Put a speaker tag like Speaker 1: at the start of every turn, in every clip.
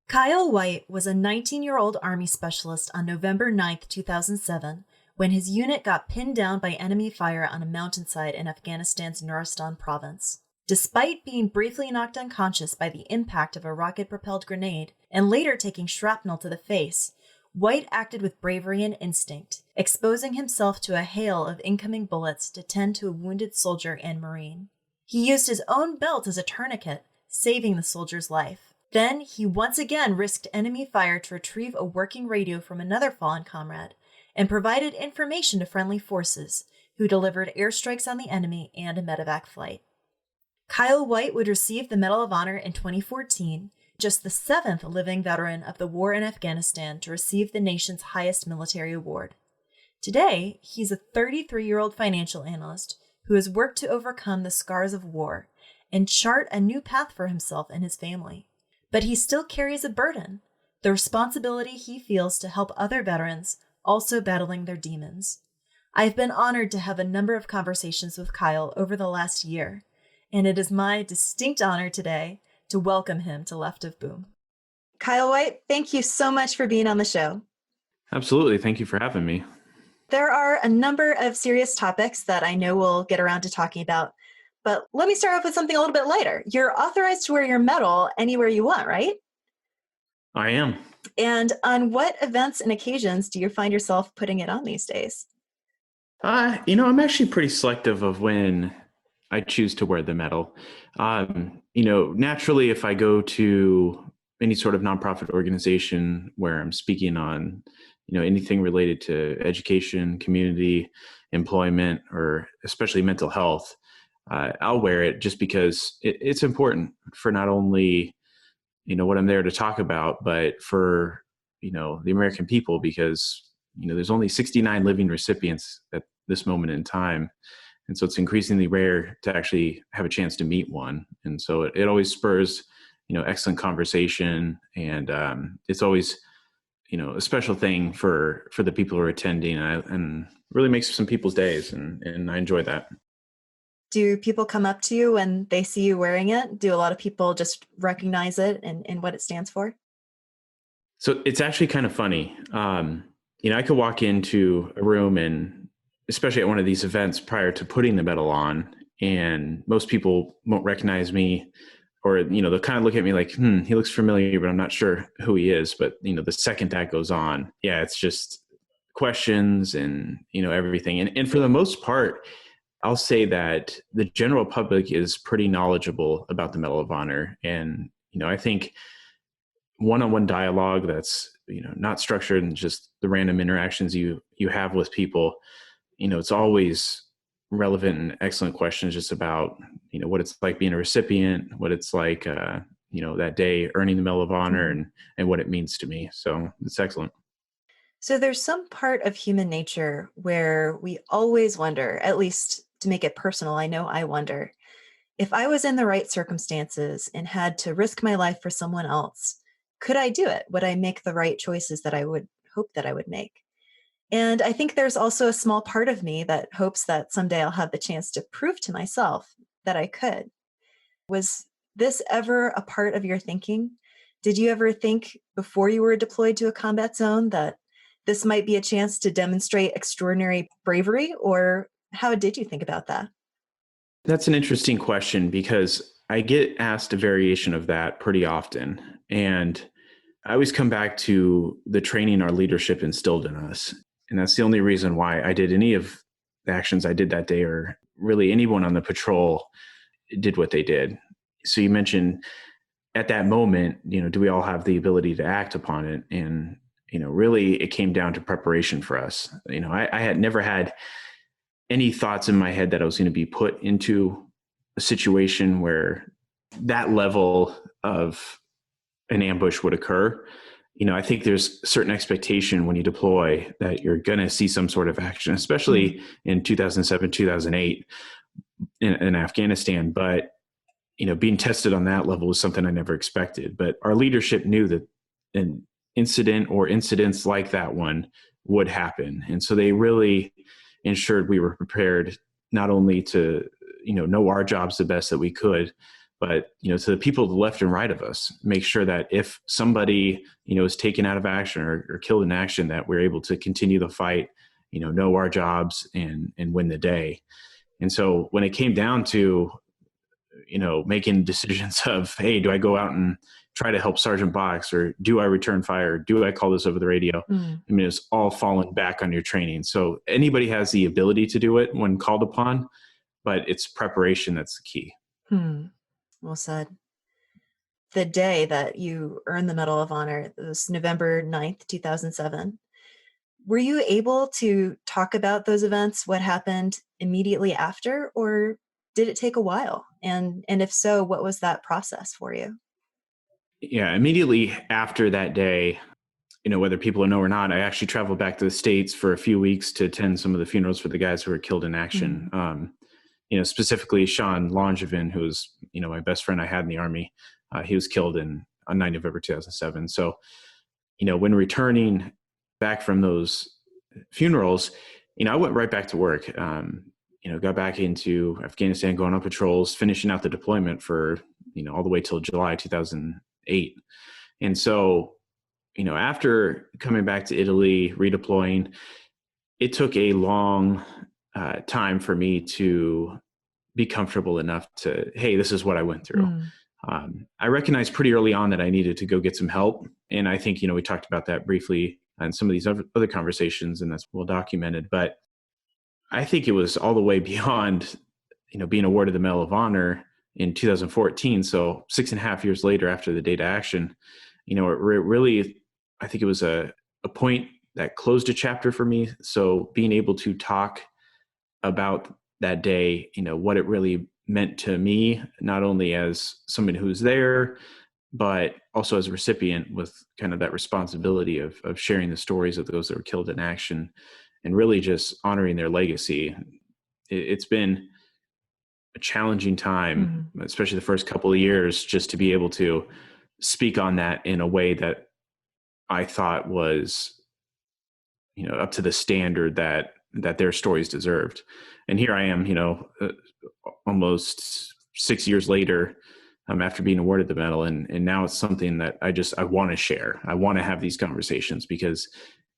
Speaker 1: Kyle White was a 19-year-old Army specialist on November 2007, when his unit got pinned down by enemy fire on a mountainside in Afghanistan's Nuristan province. Despite being briefly knocked unconscious by the impact of a rocket-propelled grenade and later taking shrapnel to the face, White acted with bravery and instinct, exposing himself to a hail of incoming bullets to tend to a wounded soldier and Marine. He used his own belt as a tourniquet, saving the soldier's life. Then he once again risked enemy fire to retrieve a working radio from another fallen comrade and provided information to friendly forces, who delivered airstrikes on the enemy and a medevac flight. Kyle White would receive the Medal of Honor in 2014, just the seventh living veteran of the war in Afghanistan to receive the nation's highest military award. Today, he's a 33-year-old financial analyst who has worked to overcome the scars of war and chart a new path for himself and his family. But he still carries a burden, the responsibility he feels to help other veterans also battling their demons. I've been honored to have a number of conversations with Kyle over the last year, and it is my distinct honor today to welcome him to Left of Boom. Kyle White, thank you so much for being on the show.
Speaker 2: Absolutely. Thank you for having me.
Speaker 1: There are a number of serious topics that I know we'll get around to talking about, but let me start off with something a little bit lighter. You're authorized to wear your medal anywhere you want, right?
Speaker 2: I am.
Speaker 1: And on what events and occasions do you find yourself putting it on these days?
Speaker 2: I'm actually pretty selective of when I choose to wear the medal. Naturally, if I go to any sort of nonprofit organization where I'm speaking on, anything related to education, community, employment, or especially mental health, I'll wear it just because it's important for not only, what I'm there to talk about, but for, the American people, because, there's only 69 living recipients at this moment in time. And so it's increasingly rare to actually have a chance to meet one. And so it always spurs, excellent conversation. And it's always, a special thing for the people who are attending, and really makes some people's days. And I enjoy that.
Speaker 1: Do people come up to you when they see you wearing it? Do a lot of people just recognize it and what it stands for?
Speaker 2: So it's actually kind of funny. I could walk into a room, and especially at one of these events prior to putting the medal on, and most people won't recognize me, or, they'll kind of look at me like, he looks familiar, but I'm not sure who he is. But, the second that goes on, it's just questions and, everything. And for the most part, I'll say that the general public is pretty knowledgeable about the Medal of Honor. And, I think one-on-one dialogue that's, not structured and just the random interactions you have with people, it's always relevant and excellent questions just about, what it's like being a recipient, what it's like, that day earning the Medal of Honor, and what it means to me. So it's excellent.
Speaker 1: So there's some part of human nature where we always wonder, at least to make it personal, I know I wonder, if I was in the right circumstances and had to risk my life for someone else, could I do it? Would I make the right choices that I would hope that I would make? And I think there's also a small part of me that hopes that someday I'll have the chance to prove to myself that I could. Was this ever a part of your thinking? Did you ever think before you were deployed to a combat zone that this might be a chance to demonstrate extraordinary bravery, or how did you think about that?
Speaker 2: That's an interesting question, because I get asked a variation of that pretty often. And I always come back to the training our leadership instilled in us. And that's the only reason why I did any of the actions I did that day, or really anyone on the patrol did what they did. So you mentioned at that moment, do we all have the ability to act upon it? And, really it came down to preparation for us. I had never had any thoughts in my head that I was going to be put into a situation where that level of an ambush would occur. I think there's certain expectation when you deploy that you're going to see some sort of action, especially in 2007, 2008 in Afghanistan. But, being tested on that level was something I never expected. But our leadership knew that an incident or incidents like that one would happen. And so they really ensured we were prepared not only to, know our jobs the best that we could, but, to the people to the left and right of us, make sure that if somebody, is taken out of action or killed in action, that we're able to continue the fight, know our jobs and win the day. And so when it came down to, making decisions of, hey, do I go out and try to help Sergeant Box, or do I return fire? Do I call this over the radio?
Speaker 1: Mm.
Speaker 2: I mean, it's all falling back on your training. So anybody has the ability to do it when called upon, but it's preparation that's the key.
Speaker 1: Well said. The day that you earned the Medal of Honor, it was November 9th, 2007. Were you able to talk about those events, what happened immediately after, or did it take a while? And if so, what was that process for you?
Speaker 2: Yeah, immediately after that day, whether people know or not, I actually traveled back to the States for a few weeks to attend some of the funerals for the guys who were killed in action. Specifically Sean Langevin, who was, my best friend I had in the Army. He was killed on 9 November 2007. So, when returning back from those funerals, I went right back to work. Got back into Afghanistan, going on patrols, finishing out the deployment for, all the way till July 2008. And so, after coming back to Italy, redeploying, it took a long time for me to be comfortable enough to, hey, this is what I went through. I recognized pretty early on that I needed to go get some help. And I think, we talked about that briefly in some of these other conversations, and that's well documented. But I think it was all the way beyond, being awarded the Medal of Honor in 2014. So 6.5 years later, after the data action, it really, I think it was a point that closed a chapter for me. So being able to talk about that day, what it really meant to me, not only as someone who's there, but also as a recipient, with kind of that responsibility of sharing the stories of those that were killed in action and really just honoring their legacy. It's been a challenging time, especially the first couple of years, just to be able to speak on that in a way that I thought was, up to the standard that their stories deserved. And here I am, almost 6 years later, after being awarded the medal. And now it's something that I want to share. I want to have these conversations because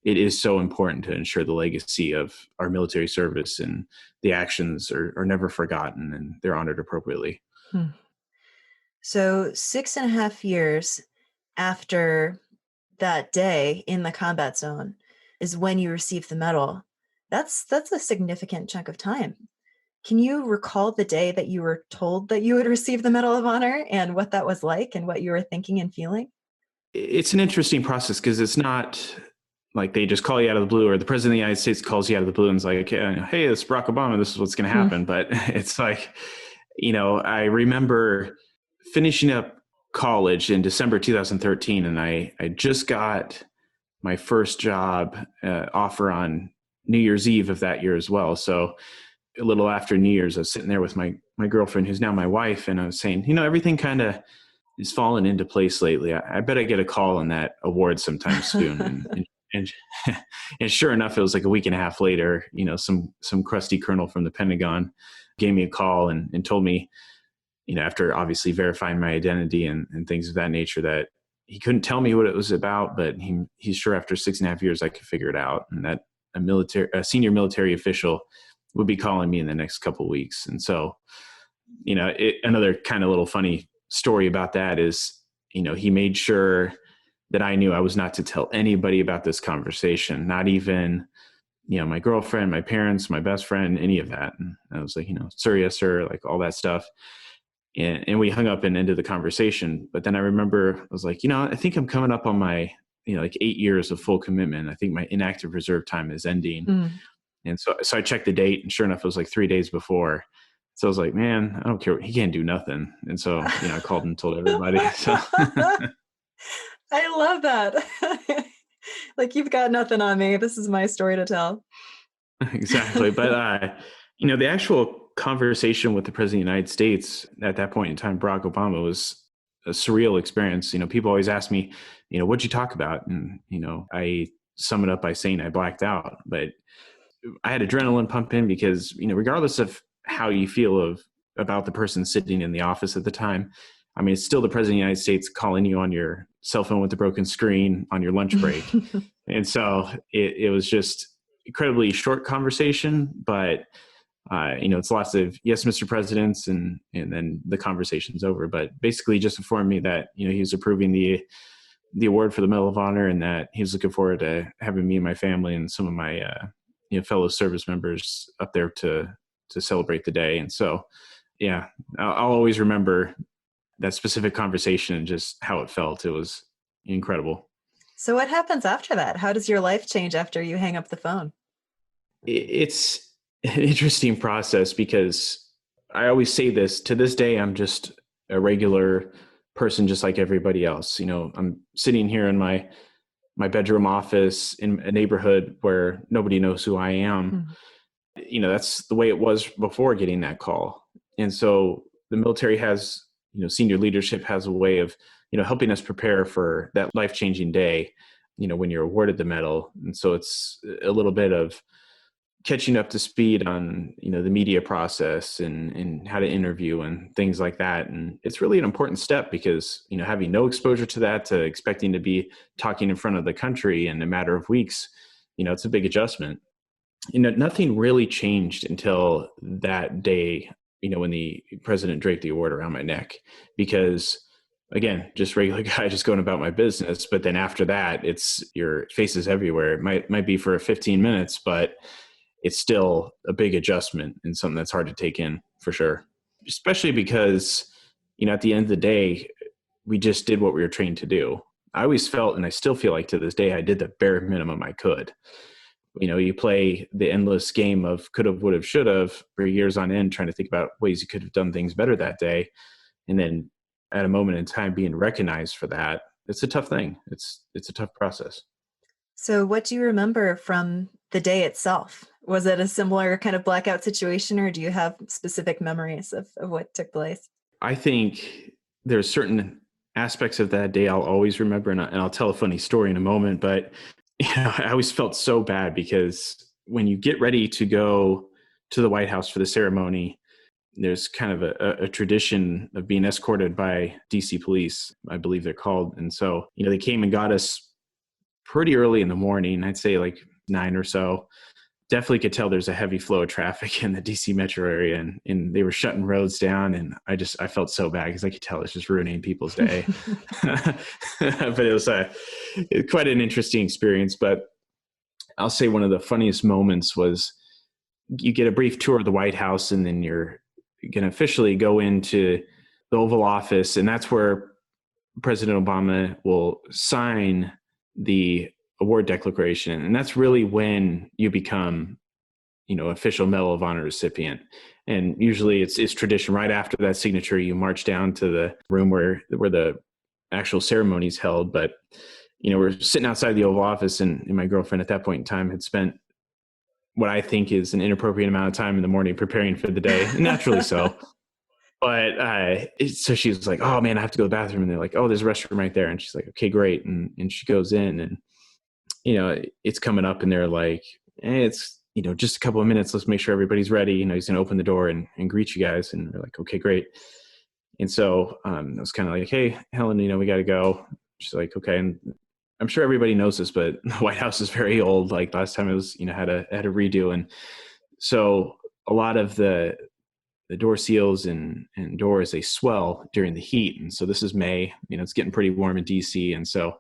Speaker 2: it is so important to ensure the legacy of our military service, and the actions are never forgotten and they're honored appropriately.
Speaker 1: So 6.5 years after that day in the combat zone is when you received the medal. That's a significant chunk of time. Can you recall the day that you were told that you would receive the Medal of Honor and what that was like and what you were thinking and feeling?
Speaker 2: It's an interesting process because it's not like they just call you out of the blue, or the president of the United States calls you out of the blue and is like, hey, it's Barack Obama, this is what's going to happen. But it's like, I remember finishing up college in December 2013, and I just got my first job offer on New Year's Eve of that year as well. So a little after New Year's, I was sitting there with my girlfriend, who's now my wife, and I was saying, everything kind of is falling into place lately. I bet I get a call on that award sometime soon. And and sure enough, it was like a week and a half later, some crusty colonel from the Pentagon gave me a call and told me, after obviously verifying my identity and things of that nature, that he couldn't tell me what it was about, but he's sure after 6.5 years I could figure it out, and that a senior military official would be calling me in the next couple of weeks. And so, another kind of little funny story about that is, he made sure that I knew I was not to tell anybody about this conversation, not even, my girlfriend, my parents, my best friend, any of that. And I was like, sir, yes, sir, like all that stuff. And we hung up and ended the conversation. But then I remember I was like, I think I'm coming up on my, like 8 years of full commitment. I think my inactive reserve time is ending. And so I checked the date, and sure enough, it was like 3 days before. So I was like, man, I don't care. He can't do nothing. And so, I called and told everybody. So
Speaker 1: I love that. Like, you've got nothing on me. This is my story to tell.
Speaker 2: Exactly. But, the actual conversation with the president of the United States at that point in time, Barack Obama, was a surreal experience. People always ask me, what'd you talk about? And, I sum it up by saying I blacked out. But I had adrenaline pumping because, regardless of how you feel of about the person sitting in the office at the time. I mean, it's still the president of the United States calling you on your cell phone with the broken screen on your lunch break. And so it was just incredibly short conversation, but it's lots of yes, Mr. Presidents, and then the conversation's over. But basically, just informed me that he was approving the award for the Medal of Honor, and that he was looking forward to having me and my family and some of my fellow service members up there to celebrate the day. And so, yeah, I'll always remember that specific conversation and just how it felt. It was incredible.
Speaker 1: So what happens after that? How does your life change after you hang up the phone?
Speaker 2: It's an interesting process because I always say this, to this day, I'm just a regular person, just like everybody else. I'm sitting here in my bedroom office in a neighborhood where nobody knows who I am. That's the way it was before getting that call. And so the military has, senior leadership has a way of, helping us prepare for that life-changing day, when you're awarded the medal. And so it's a little bit of catching up to speed on, the media process and how to interview and things like that. And it's really an important step because, having no exposure to that, to expecting to be talking in front of the country in a matter of weeks, it's a big adjustment. Nothing really changed until that day, when the president draped the award around my neck, because again, just regular guy, just going about my business. But then after that, it's your face is everywhere. It might be for 15 minutes, but it's still a big adjustment and something that's hard to take in for sure, especially because, at the end of the day, we just did what we were trained to do. I always felt, and I still feel like to this day, I did the bare minimum I could. You play the endless game of could have, would have, should have for years on end, trying to think about ways you could have done things better that day. And then at a moment in time being recognized for that, it's a tough thing. It's a tough process.
Speaker 1: So what do you remember from the day itself? Was it a similar kind of blackout situation, or do you have specific memories of what took place?
Speaker 2: I think there's certain aspects of that day I'll always remember, and I'll tell a funny story in a moment, but I always felt so bad because when you get ready to go to the White House for the ceremony, there's kind of a tradition of being escorted by DC police, I believe they're called. And so, they came and got us pretty early in the morning, I'd say like 9 or so. Definitely could tell there's a heavy flow of traffic in the DC metro area, and they were shutting roads down. And I felt so bad because I could tell it's just ruining people's day. But it was quite an interesting experience. But I'll say one of the funniest moments was you get a brief tour of the White House, and then you're going to officially go into the Oval Office. And that's where President Obama will sign the award declaration. And that's really when you become, official Medal of Honor recipient. And usually it's tradition right after that signature, you march down to the room where the actual ceremony is held. But, we're sitting outside the Oval Office, and my girlfriend at that point in time had spent what I think is an inappropriate amount of time in the morning preparing for the day, naturally so. But so she was like, oh man, I have to go to the bathroom. And they're like, oh, there's a restroom right there. And she's like, okay, great. And she goes in, and, it's coming up, and they're like, it's, just a couple of minutes. Let's make sure everybody's ready. He's going to open the door and greet you guys. And we're like, okay, great. And so I was kind of like, hey, Helen, we got to go. She's like, okay. And I'm sure everybody knows this, but the White House is very old. Like last time it was, had a redo. And so a lot of the door seals and doors, they swell during the heat. And so this is May, it's getting pretty warm in DC. And so,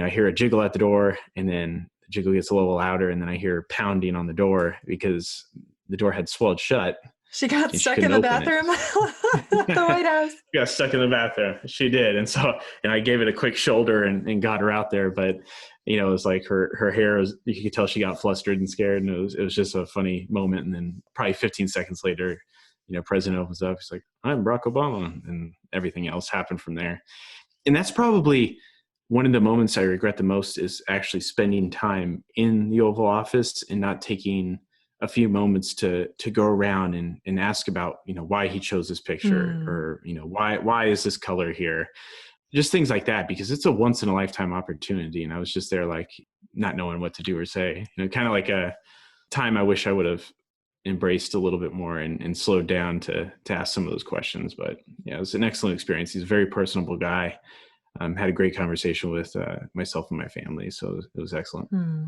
Speaker 2: I hear a jiggle at the door, and then the jiggle gets a little louder, and then I hear pounding on the door because the door had swelled shut.
Speaker 1: She got stuck in the bathroom at the White House.
Speaker 2: Got stuck in the bathroom. She did. And so, I gave it a quick shoulder and got her out there. But, it was like her hair was, you could tell she got flustered and scared. And it was just a funny moment. And then probably 15 seconds later, President opens up. He's like, I'm Barack Obama. And everything else happened from there. And that's probably one of the moments I regret the most, is actually spending time in the Oval Office and not taking a few moments to go around and ask about, why he chose this picture, or, why is this color here? Just things like that, because it's a once in a lifetime opportunity. And I was just there like not knowing what to do or say, kind of like a time I wish I would have embraced a little bit more and slowed down to ask some of those questions. But yeah, it was an excellent experience. He's a very personable guy. Had a great conversation with myself and my family. So it was excellent.
Speaker 1: Hmm.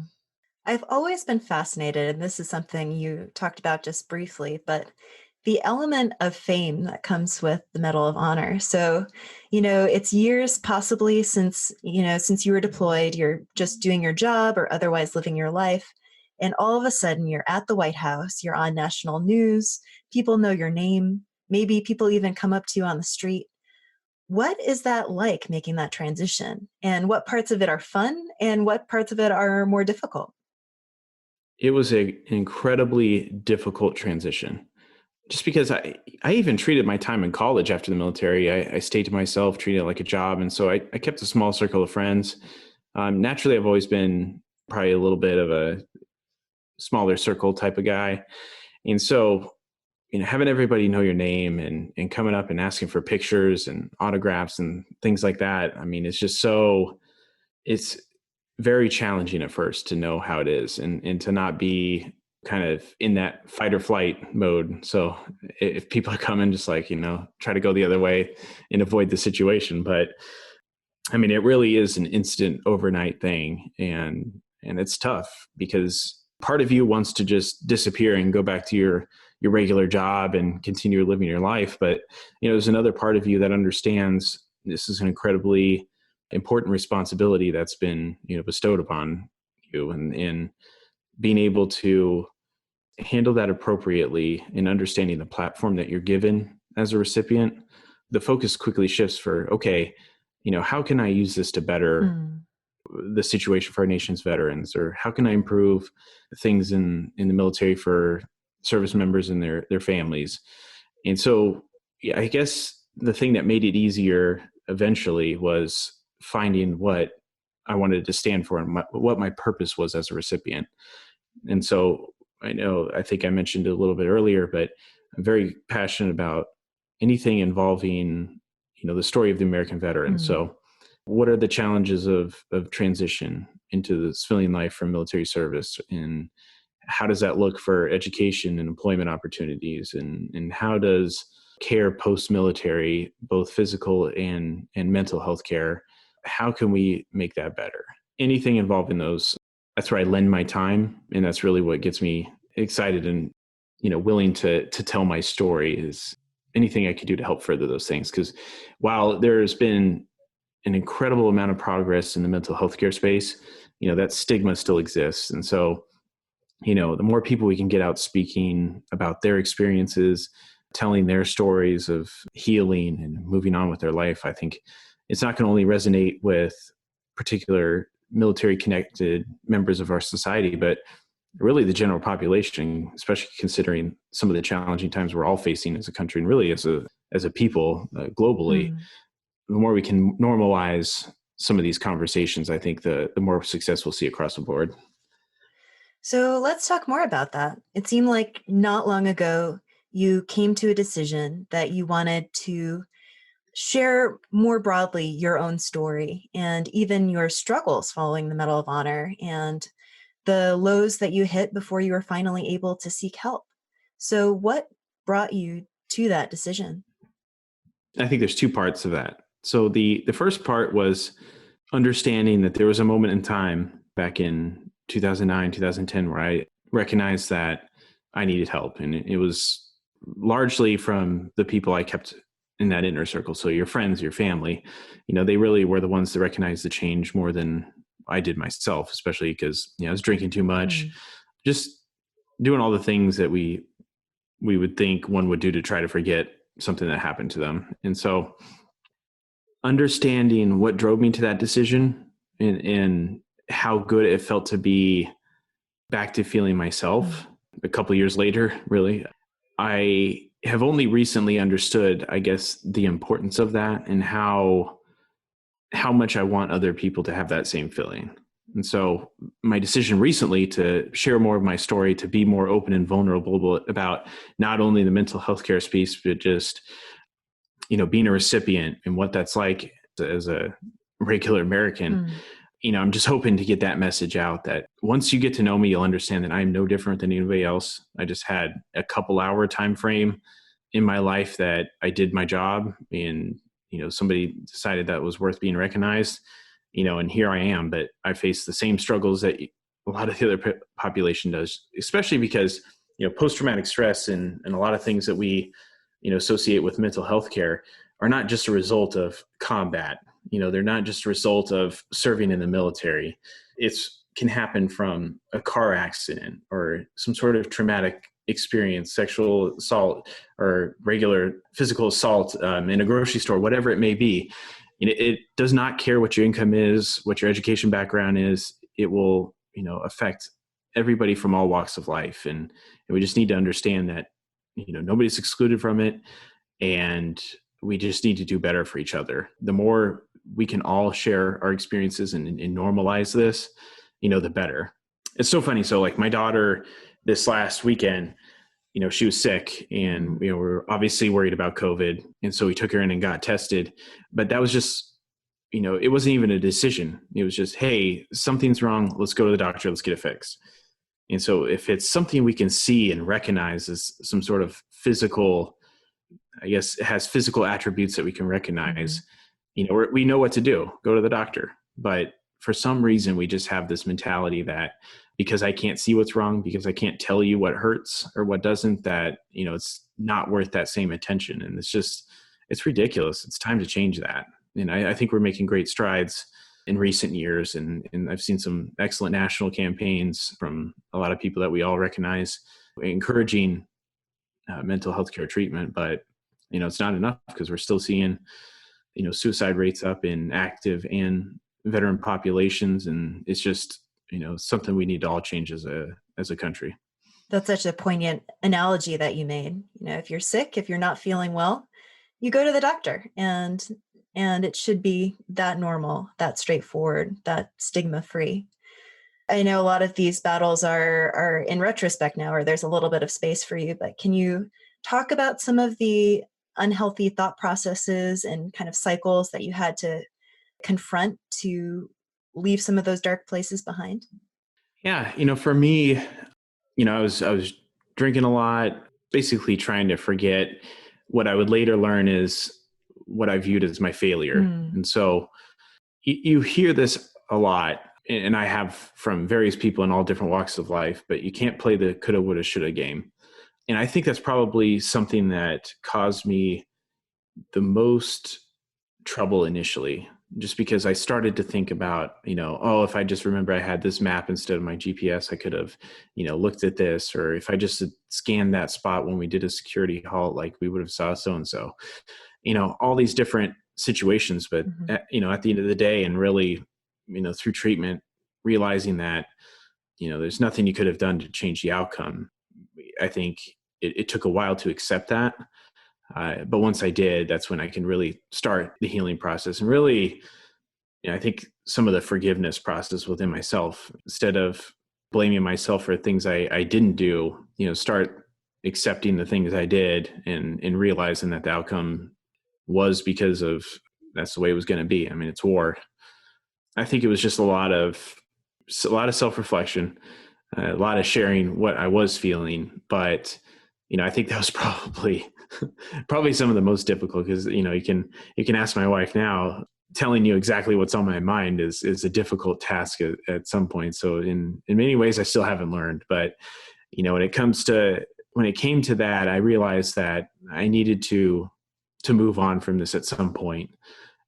Speaker 1: I've always been fascinated, and this is something you talked about just briefly, but the element of fame that comes with the Medal of Honor. So, it's years possibly since you were deployed, you're just doing your job or otherwise living your life. And all of a sudden, you're at the White House, you're on national news, people know your name, maybe people even come up to you on the street. What is that like making that transition? And what parts of it are fun and what parts of it are more difficult?
Speaker 2: It was an incredibly difficult transition just because I even treated my time in college after the military. I stayed to myself, treated it like a job. And so I kept a small circle of friends. Naturally, I've always been probably a little bit of a smaller circle type of guy. And so, having everybody know your name and coming up and asking for pictures and autographs and things like that. I mean, it's very challenging at first to know how it is and to not be kind of in that fight or flight mode. So if people are coming, just like, try to go the other way and avoid the situation. But I mean, it really is an instant overnight thing. And it's tough because part of you wants to just disappear and go back to your regular job and continue living your life. But, there's another part of you that understands this is an incredibly important responsibility that's been, bestowed upon you, and being able to handle that appropriately and understanding the platform that you're given as a recipient, the focus quickly shifts for, okay, how can I use this to better
Speaker 1: Mm.
Speaker 2: the situation for our nation's veterans, or how can I improve things in the military for service members and their families? And so, yeah, I guess the thing that made it easier eventually was finding what I wanted to stand for and what my purpose was as a recipient. And so I think I mentioned it a little bit earlier, but I'm very passionate about anything involving, the story of the American veteran.
Speaker 1: Mm.
Speaker 2: So what are the challenges of transition into the civilian life from military service? And how does that look for education and employment opportunities? And how does care post-military, both physical and mental health care, how can we make that better? Anything involving those, that's where I lend my time. And that's really what gets me excited and, willing to tell my story, is anything I could do to help further those things. Because while there's been an incredible amount of progress in the mental health care space, that stigma still exists. And so, the more people we can get out speaking about their experiences, telling their stories of healing and moving on with their life, I think it's not going to only resonate with particular military connected members of our society, but really the general population, especially considering some of the challenging times we're all facing as a country and really as a people globally.
Speaker 1: Mm.
Speaker 2: The more we can normalize some of these conversations, I think the more success we'll see across the board.
Speaker 1: So let's talk more about that. It seemed like not long ago you came to a decision that you wanted to share more broadly your own story and even your struggles following the Medal of Honor and the lows that you hit before you were finally able to seek help. So, what brought you to that decision?
Speaker 2: I think there's two parts of that. So the first part was understanding that there was a moment in time back in 2009, 2010, where I recognized that I needed help. And it was largely from the people I kept in that inner circle. So your friends, your family, they really were the ones that recognized the change more than I did myself, especially because, I was drinking too much,
Speaker 1: Mm.
Speaker 2: just doing all the things that we would think one would do to try to forget something that happened to them. And so understanding what drove me to that decision and how good it felt to be back to feeling
Speaker 1: Mm.
Speaker 2: myself a couple of years later, really, I have only recently understood, I guess, the importance of that and how much I want other people to have that same feeling. And so my decision recently to share more of my story, to be more open and vulnerable about not only the mental health care space, but just, being a recipient and what that's like as a regular American,
Speaker 1: Mm.
Speaker 2: I'm just hoping to get that message out that once you get to know me, you'll understand that I'm no different than anybody else. I just had a couple hour time frame in my life that I did my job, and somebody decided that was worth being recognized, and here I am. But I face the same struggles that a lot of the other population does, especially because post-traumatic stress and a lot of things that we associate with mental health care are not just a result of combat. They're not just a result of serving in the military. It's can happen from a car accident or some sort of traumatic experience, sexual assault or regular physical assault in a grocery store, whatever it may be. It does not care what your income is, what your education background is. It will, affect everybody from all walks of life. And we just need to understand that, nobody's excluded from it. And we just need to do better for each other. The more we can all share our experiences and normalize this, the better. It's so funny. So like my daughter this last weekend, she was sick and, we're obviously worried about COVID. And so we took her in and got tested, but that was just, it wasn't even a decision. It was just, hey, something's wrong. Let's go to the doctor. Let's get it fixed. And so if it's something we can see and recognize as some sort of physical, I guess it has physical attributes that we can recognize, we know what to do, go to the doctor. But for some reason, we just have this mentality that because I can't see what's wrong, because I can't tell you what hurts or what doesn't, that, it's not worth that same attention. And it's ridiculous. It's time to change that. And I think we're making great strides in recent years. And I've seen some excellent national campaigns from a lot of people that we all recognize, encouraging mental health care treatment. But, it's not enough because we're still seeing, suicide rates up in active and veteran populations. And it's just, something we need to all change as a country.
Speaker 1: That's such a poignant analogy that you made. If you're sick, if you're not feeling well, you go to the doctor, and it should be that normal, that straightforward, that stigma free. I know a lot of these battles are in retrospect now, or there's a little bit of space for you, but can you talk about some of the unhealthy thought processes and kind of cycles that you had to confront to leave some of those dark places behind?
Speaker 2: Yeah. For me, I was drinking a lot, basically trying to forget what I would later learn is what I viewed as my failure.
Speaker 1: Mm.
Speaker 2: And so you hear this a lot, and I have from various people in all different walks of life, but you can't play the coulda, woulda, shoulda game. And I think that's probably something that caused me the most trouble initially, just because I started to think about, oh, if I just remember I had this map instead of my GPS, I could have, looked at this, or if I just had scanned that spot when we did a security halt, like we would have saw so-and-so, all these different situations. But,
Speaker 1: Mhm.
Speaker 2: at the end of the day, and really, through treatment, realizing that, there's nothing you could have done to change the outcome. I think it took a while to accept that. But once I did, that's when I can really start the healing process and really, I think some of the forgiveness process within myself, instead of blaming myself for things I didn't do, start accepting the things I did and realizing that the outcome was because of that's the way it was going to be. I mean, it's war. I think it was just a lot of self-reflection, a lot of sharing what I was feeling. But, I think that was probably some of the most difficult because, you can ask my wife now. Telling you exactly what's on my mind is a difficult task at some point. So in many ways, I still haven't learned. But, when it came to that, I realized that I needed to move on from this at some point,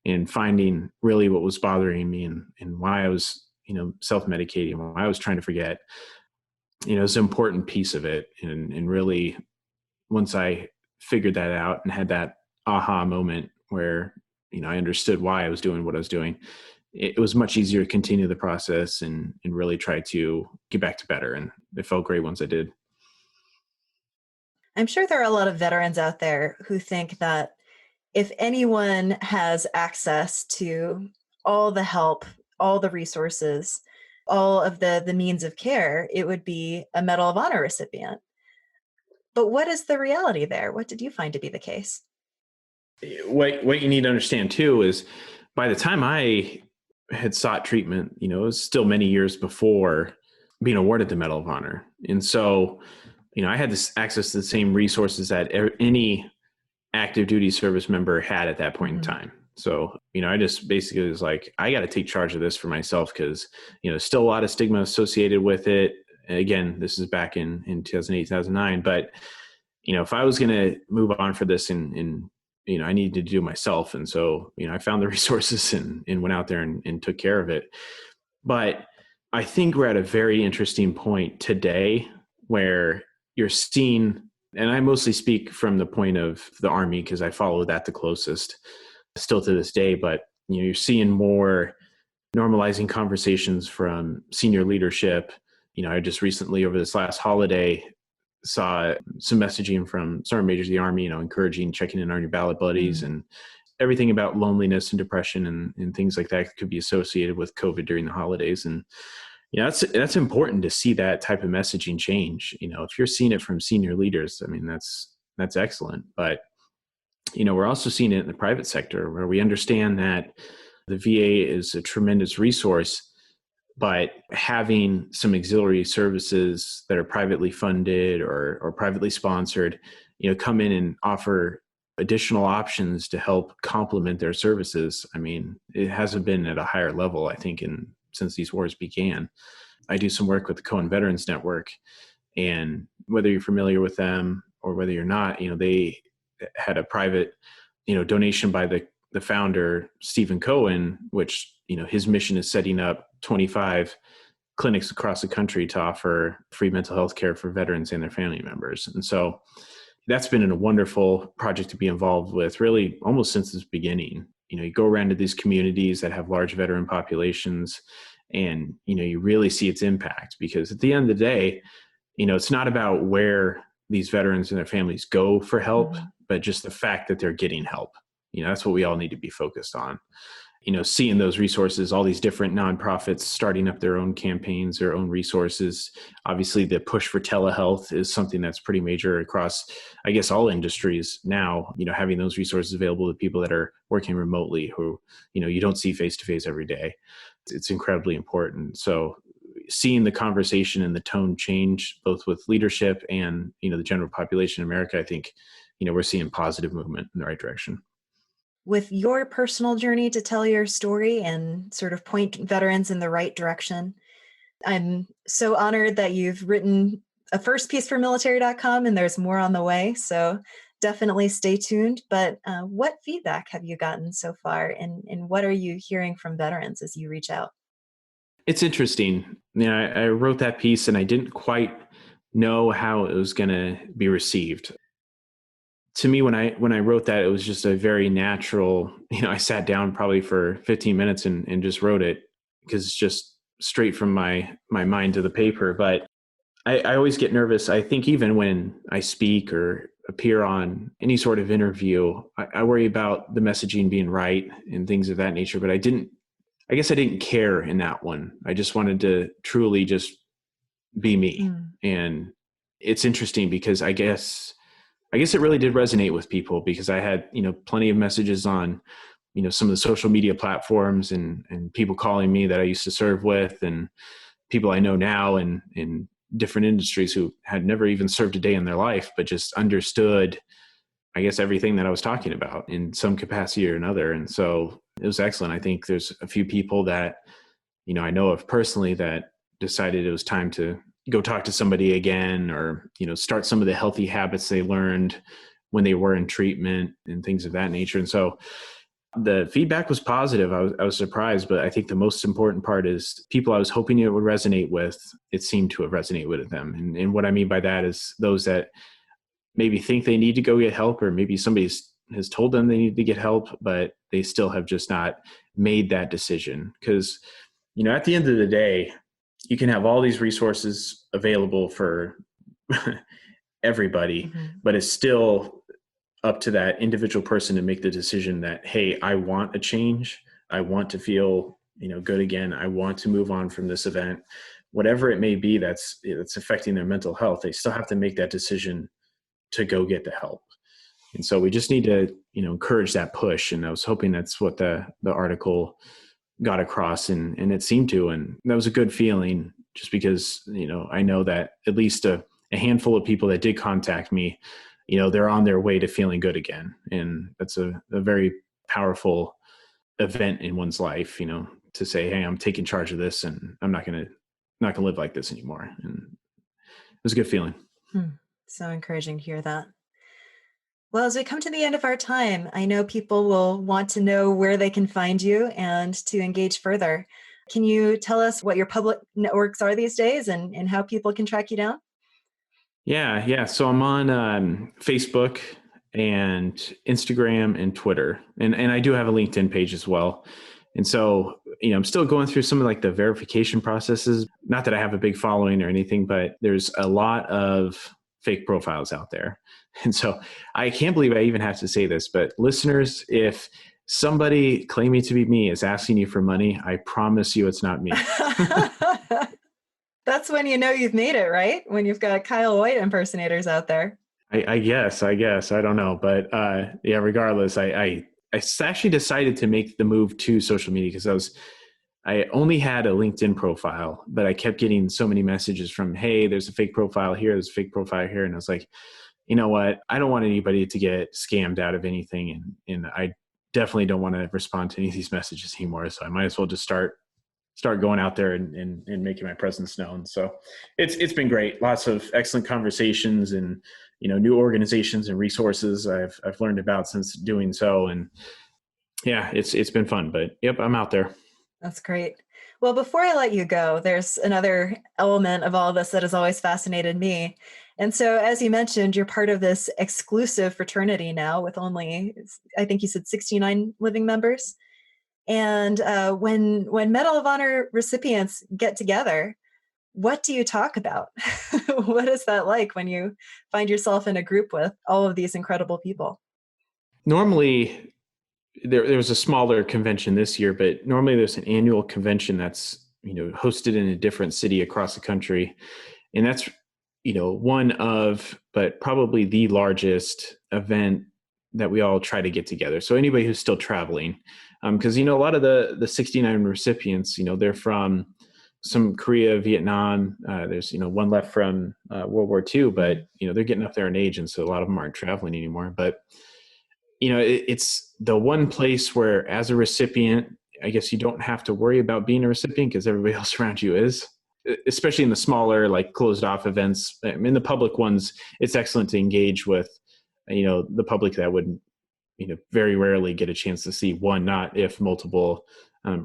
Speaker 2: and finding really what was bothering me and why I was, self-medicating, why I was trying to forget, it's an important piece of it. And really, once I figured that out and had that aha moment where, I understood why I was doing what I was doing, it was much easier to continue the process and really try to get back to better. And it felt great once I did.
Speaker 1: I'm sure there are a lot of veterans out there who think that if anyone has access to all the help, all the resources, all of the means of care, it would be a Medal of Honor recipient. But what is the reality there? What did you find to be the case?
Speaker 2: What you need to understand too is by the time I had sought treatment, it was still many years before being awarded the Medal of Honor. And so, I had this access to the same resources that any active duty service member had at that point in time. So, I just basically was like, I got to take charge of this for myself because, still a lot of stigma associated with it. Again, this is back in 2008, 2009. But, if I was going to move on for this and I needed to do myself. And so, I found the resources and went out there and took care of it. But I think we're at a very interesting point today where you're seeing, and I mostly speak from the point of the Army because I follow that the closest still to this day, but you're seeing more normalizing conversations from senior leadership. I just recently over this last holiday saw some messaging from sergeant majors of the Army, encouraging checking in on your ballot buddies and everything about loneliness and depression and things like that could be associated with COVID during the holidays. And that's important to see that type of messaging change. If you're seeing it from senior leaders, I mean, that's excellent. But, we're also seeing it in the private sector where we understand that the VA is a tremendous resource, but having some auxiliary services that are privately funded or privately sponsored, come in and offer additional options to help complement their services. I mean, it hasn't been at a higher level, I think, since these wars began. I do some work with the Cohen Veterans Network, and whether you're familiar with them or whether you're not, they had a private, donation by the founder, Stephen Cohen, which, his mission is setting up 25 clinics across the country to offer free mental health care for veterans and their family members. And so that's been a wonderful project to be involved with really almost since its beginning. You go around to these communities that have large veteran populations and, you really see its impact because at the end of the day, it's not about where these veterans and their families go for help, but just the fact that they're getting help. That's what we all need to be focused on. Seeing those resources, all these different nonprofits starting up their own campaigns, their own resources. Obviously, the push for telehealth is something that's pretty major across, I guess, all industries now, having those resources available to people that are working remotely who, you don't see face to face every day. It's incredibly important. So seeing the conversation and the tone change both with leadership and, the general population in America, I think, we're seeing positive movement in the right direction.
Speaker 1: With your personal journey to tell your story and sort of point veterans in the right direction, I'm so honored that you've written a first piece for Military.com and there's more on the way. So definitely stay tuned. But what feedback have you gotten so far and what are you hearing from veterans as you reach out?
Speaker 2: It's interesting. I wrote that piece and I didn't quite know how it was going to be received. To me, when I wrote that, it was just a very natural, I sat down probably for 15 minutes and just wrote it because it's just straight from my mind to the paper. But I always get nervous. I think even when I speak or appear on any sort of interview, I worry about the messaging being right and things of that nature. But I guess I didn't care in that one. I just wanted to truly just be me. And it's interesting because I guess it really did resonate with people because I had, plenty of messages on, some of the social media platforms and people calling me that I used to serve with and people I know now in different industries who had never even served a day in their life, but just understood, I guess, everything that I was talking about in some capacity or another. And so it was excellent. I think there's a few people that, I know of personally that decided it was time to go talk to somebody again or, start some of the healthy habits they learned when they were in treatment and things of that nature. And so the feedback was positive. I was surprised, but I think the most important part is people I was hoping it would resonate with, it seemed to have resonated with them. And what I mean by that is those that maybe think they need to go get help, or maybe somebody has told them they need to get help, but they still have just not made that decision. Because, at the end of the day, you can have all these resources available for everybody, but it's still up to that individual person to make the decision that, hey, I want a change. I want to feel, good again. I want to move on from this event, whatever it may be that's affecting their mental health. They still have to make that decision to go get the help. And so we just need to, encourage that push. And I was hoping that's what the article got across, and it seemed to, and that was a good feeling, just because, I know that at least a handful of people that did contact me, they're on their way to feeling good again. And that's a very powerful event in one's life, to say, hey, I'm taking charge of this, and I'm not gonna live like this anymore. And it was a good feeling.
Speaker 1: Hmm. So encouraging to hear that. Well, as we come to the end of our time, I know people will want to know where they can find you and to engage further. Can you tell us what your public networks are these days and how people can track you down?
Speaker 2: Yeah. So I'm on Facebook and Instagram and Twitter, and I do have a LinkedIn page as well. And so, I'm still going through some of like the verification processes. Not that I have a big following or anything, but there's a lot of fake profiles out there. And so I can't believe I even have to say this, but listeners, if somebody claiming to be me is asking you for money, I promise you it's not me.
Speaker 1: That's when you know you've made it, right? When you've got Kyle White impersonators out there.
Speaker 2: I guess, I don't know, but yeah. Regardless, I actually decided to make the move to social media because I only had a LinkedIn profile, but I kept getting so many messages from, hey, there's a fake profile here, there's a fake profile here, and I was like, you know what? I don't want anybody to get scammed out of anything, and I definitely don't want to respond to any of these messages anymore. So I might as well just start going out there and making my presence known. So it's been great. Lots of excellent conversations, and new organizations and resources I've learned about since doing so. And yeah, it's been fun. But yep, I'm out there.
Speaker 1: That's great. Well, before I let you go, there's another element of all of this that has always fascinated me. And so, as you mentioned, you're part of this exclusive fraternity now with only, I think you said 69 living members. And when Medal of Honor recipients get together, what do you talk about? What is that like when you find yourself in a group with all of these incredible people?
Speaker 2: Normally, there was a smaller convention this year, but normally there's an annual convention that's hosted in a different city across the country, and that's one of, but probably the largest event that we all try to get together. So anybody who's still traveling, because a lot of the 69 recipients, they're from some Korea, Vietnam. There's one left from World War II, but they're getting up there in age, and so a lot of them aren't traveling anymore. But it's the one place where, as a recipient, I guess you don't have to worry about being a recipient because everybody else around you is. Especially in the smaller, like closed off events. In the public ones, it's excellent to engage with, the public that would, very rarely get a chance to see one, not if multiple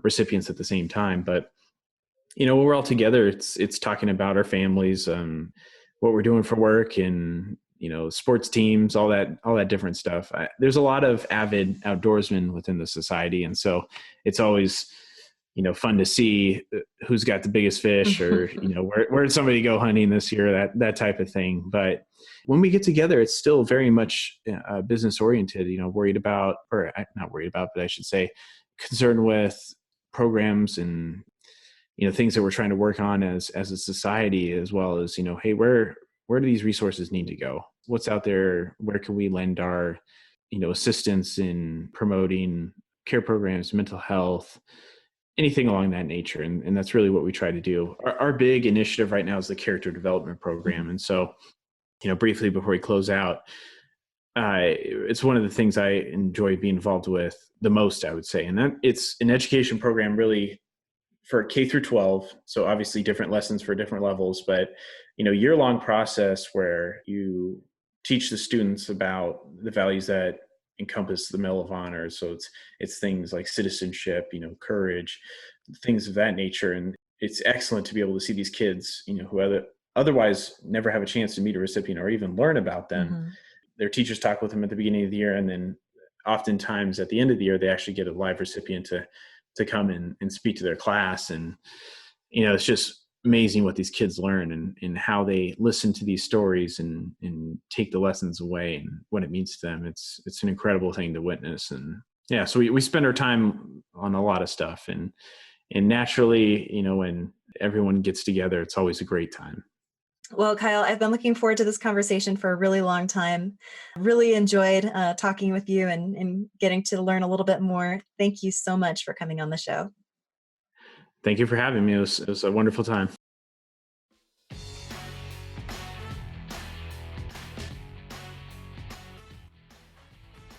Speaker 2: recipients at the same time. But when we're all together, it's talking about our families, what we're doing for work, and sports teams, all that different stuff. There's a lot of avid outdoorsmen within the society, and so it's always fun to see who's got the biggest fish, or where did somebody go hunting this year, that type of thing. But when we get together, it's still very much business oriented. Worried about, or not worried about, but I should say, concerned with programs and things that we're trying to work on as a society, as well as hey, where do these resources need to go, what's out there, where can we lend our assistance in promoting care programs, mental health, anything along that nature. And that's really what we try to do. Our big initiative right now is the character development program. And so briefly before we close out, it's one of the things I enjoy being involved with the most, I would say. And that it's an education program really for K through 12. So obviously different lessons for different levels, but year-long process where you teach the students about the values that encompass the Medal of Honor. So it's things like citizenship, courage, things of that nature. And it's excellent to be able to see these kids, who otherwise never have a chance to meet a recipient or even learn about them.
Speaker 1: Mhm.
Speaker 2: Their teachers talk with them at the beginning of the year, and then oftentimes at the end of the year, they actually get a live recipient to come and speak to their class. And it's just amazing what these kids learn, and how they listen to these stories and take the lessons away and what it means to them. It's an incredible thing to witness. And yeah, so we spend our time on a lot of stuff, and naturally, when everyone gets together, it's always a great time.
Speaker 1: Well, Kyle, I've been looking forward to this conversation for a really long time. Really enjoyed talking with you and getting to learn a little bit more. Thank you so much for coming on the show.
Speaker 2: Thank you for having me. It was a wonderful time.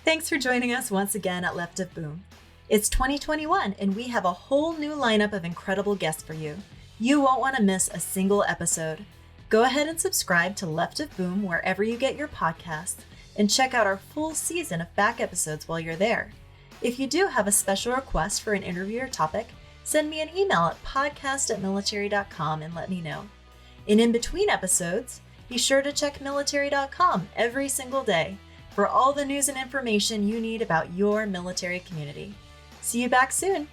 Speaker 1: Thanks for joining us once again at Left of Boom. It's 2021 and we have a whole new lineup of incredible guests for you. You won't want to miss a single episode. Go ahead and subscribe to Left of Boom wherever you get your podcasts and check out our full season of back episodes while you're there. If you do have a special request for an interview or topic, send me an email at podcast@Military.com and let me know. And in between episodes, be sure to check Military.com every single day for all the news and information you need about your military community. See you back soon.